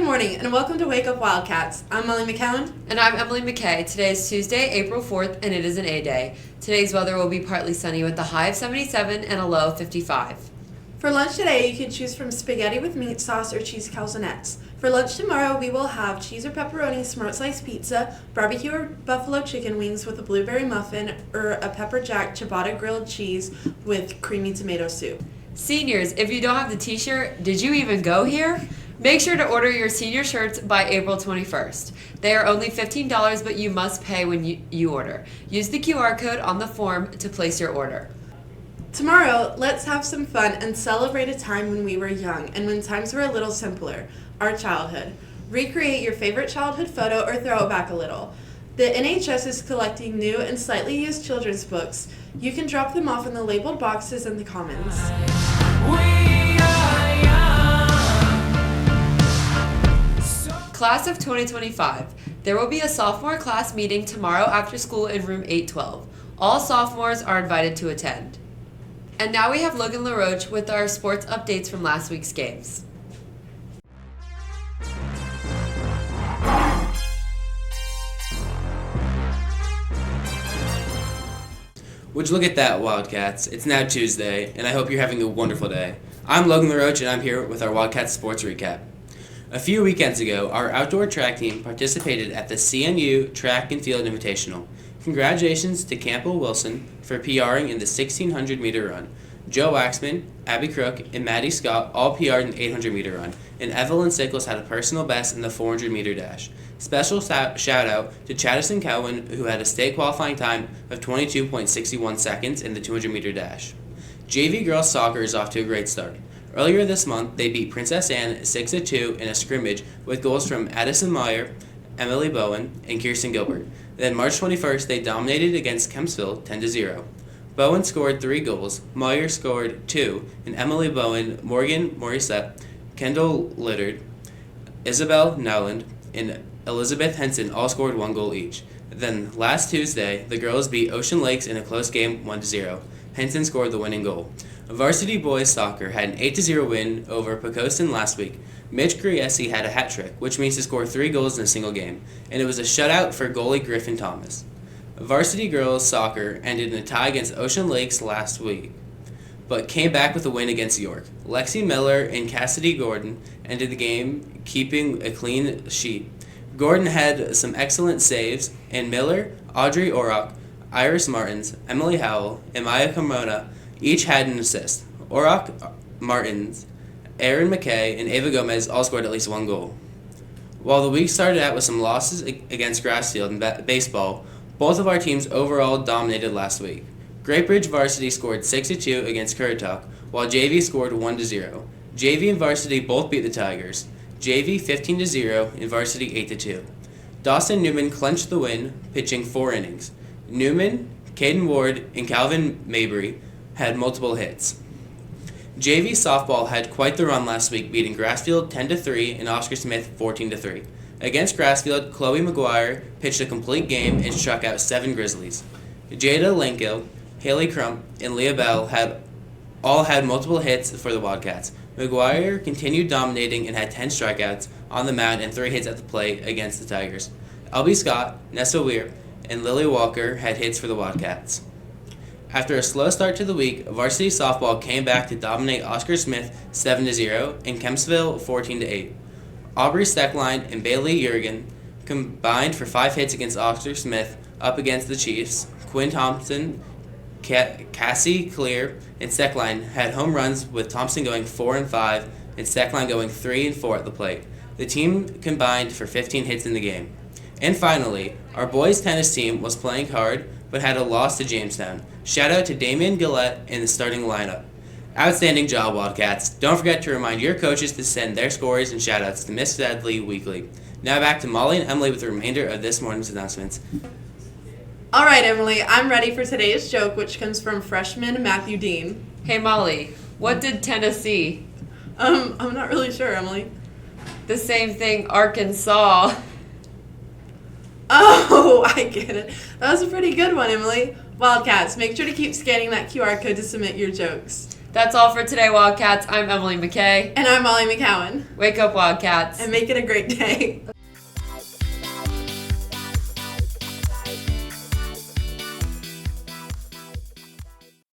morning, and welcome to Wake Up Wildcats. I'm Molly McCowan. And I'm Emily McKay. Today is Tuesday, April 4th, and it is an A-Day. Today's weather will be partly sunny with a high of 77 and a low of 55. For lunch today, you can choose from spaghetti with meat sauce or cheese calzonettes. For lunch tomorrow, we will have cheese or pepperoni smart slice pizza, barbecue or buffalo chicken wings with a blueberry muffin, or a pepper jack ciabatta grilled cheese with creamy tomato soup. Seniors, if you don't have the t-shirt, did you even go here? Make sure to order your senior shirts by April 21st. They are only $15, but you must pay when you order. Use the QR code on the form to place your order. Tomorrow, let's have some fun and celebrate a time when we were young and when times were a little simpler, our childhood. Recreate your favorite childhood photo or throw it back a little. The NHS is collecting new and slightly used children's books. You can drop them off in the labeled boxes in the Commons. Class of 2025. There will be a sophomore class meeting tomorrow after school in room 812. All sophomores are invited to attend. And now we have Logan LaRoche with our sports updates from last week's games. Would you look at that, Wildcats? It's now Tuesday, and I hope you're having a wonderful day. I'm Logan LaRoche, and I'm here with our Wildcats sports recap. A few weekends ago, our outdoor track team participated at the CNU Track and Field Invitational. Congratulations to Campbell Wilson for PRing in the 1600-meter run. Joe Waxman, Abby Crook, and Maddie Scott all PR'd in the 800-meter run, and Evelyn Sickles had a personal best in the 400-meter dash. Special shout-out to Chaddison Cowan, who had a state qualifying time of 22.61 seconds in the 200-meter dash. JV girls soccer is off to a great start. Earlier this month, they beat Princess Anne 6-2 in a scrimmage with goals from Addison Meyer, Emily Bowen, and Kirsten Gilbert. Then March 21st, they dominated against Kempsville 10-0. Bowen scored 3 goals, Meyer scored 2, and Emily Bowen, Morgan Morissette, Kendall Littard, Isabel Nowland, and Elizabeth Henson all scored 1 goal each. Then last Tuesday, the girls beat Ocean Lakes in a close game 1-0. Henson scored the winning goal. Varsity boys soccer had an 8-0 win over Pocosin last week. Mitch Griesi had a hat trick, which means to score 3 goals in a single game, and it was a shutout for goalie Griffin Thomas. Varsity girls soccer ended in a tie against Ocean Lakes last week, but came back with a win against York. Lexi Miller and Cassidy Gordon ended the game keeping a clean sheet. Gordon had some excellent saves, and Miller, Audrey Orrock, Iris Martins, Emily Howell, and Maya Carmona each had an assist. Orrock, Martins, Erin McKay, and Ava Gomez all scored at least 1 goal. While the week started out with some losses against Grassfield in baseball, both of our teams overall dominated last week. Great Bridge Varsity scored 6-2 against Currituck, while JV scored 1-0. JV and Varsity both beat the Tigers. JV 15-0 and Varsity 8-2. Dawson Newman clinched the win, pitching 4 innings. Newman, Caden Ward, and Calvin Mabry had multiple hits. JV softball had quite the run last week, beating Grassfield 10-3 and Oscar Smith 14-3. Against Grassfield, Chloe McGuire pitched a complete game and struck out 7 Grizzlies. Jada Linkill, Haley Crump, and Leah Bell all had multiple hits for the Wildcats. McGuire continued dominating and had 10 strikeouts on the mound and 3 hits at the plate against the Tigers. Albie Scott, Nessa Weir, and Lily Walker had hits for the Wildcats. After a slow start to the week, varsity softball came back to dominate Oscar Smith 7-0 and Kempsville 14-8. Aubrey Steckline and Bailey Jurgen combined for 5 hits against Oscar Smith up against the Chiefs. Quinn Thompson, Cassie Clear, and Steckline had home runs, with Thompson going 4-5 and Steckline going 3-4 at the plate. The team combined for 15 hits in the game. And finally, our boys tennis team was playing hard but had a loss to Jamestown. Shout out to Damian Gillette in the starting lineup. Outstanding job, Wildcats. Don't forget to remind your coaches to send their scores and shoutouts to Miss Dudley weekly. Now back to Molly and Emily with the remainder of this morning's announcements. All right, Emily, I'm ready for today's joke, which comes from freshman Matthew Dean. Hey Molly, what did Tennessee? I'm not really sure, Emily. The same thing Arkansas. Oh, I get it. That was a pretty good one, Emily. Wildcats, make sure to keep scanning that QR code to submit your jokes. That's all for today, Wildcats. I'm Emily McKay. And I'm Molly McCowan. Wake up, Wildcats. And make it a great day.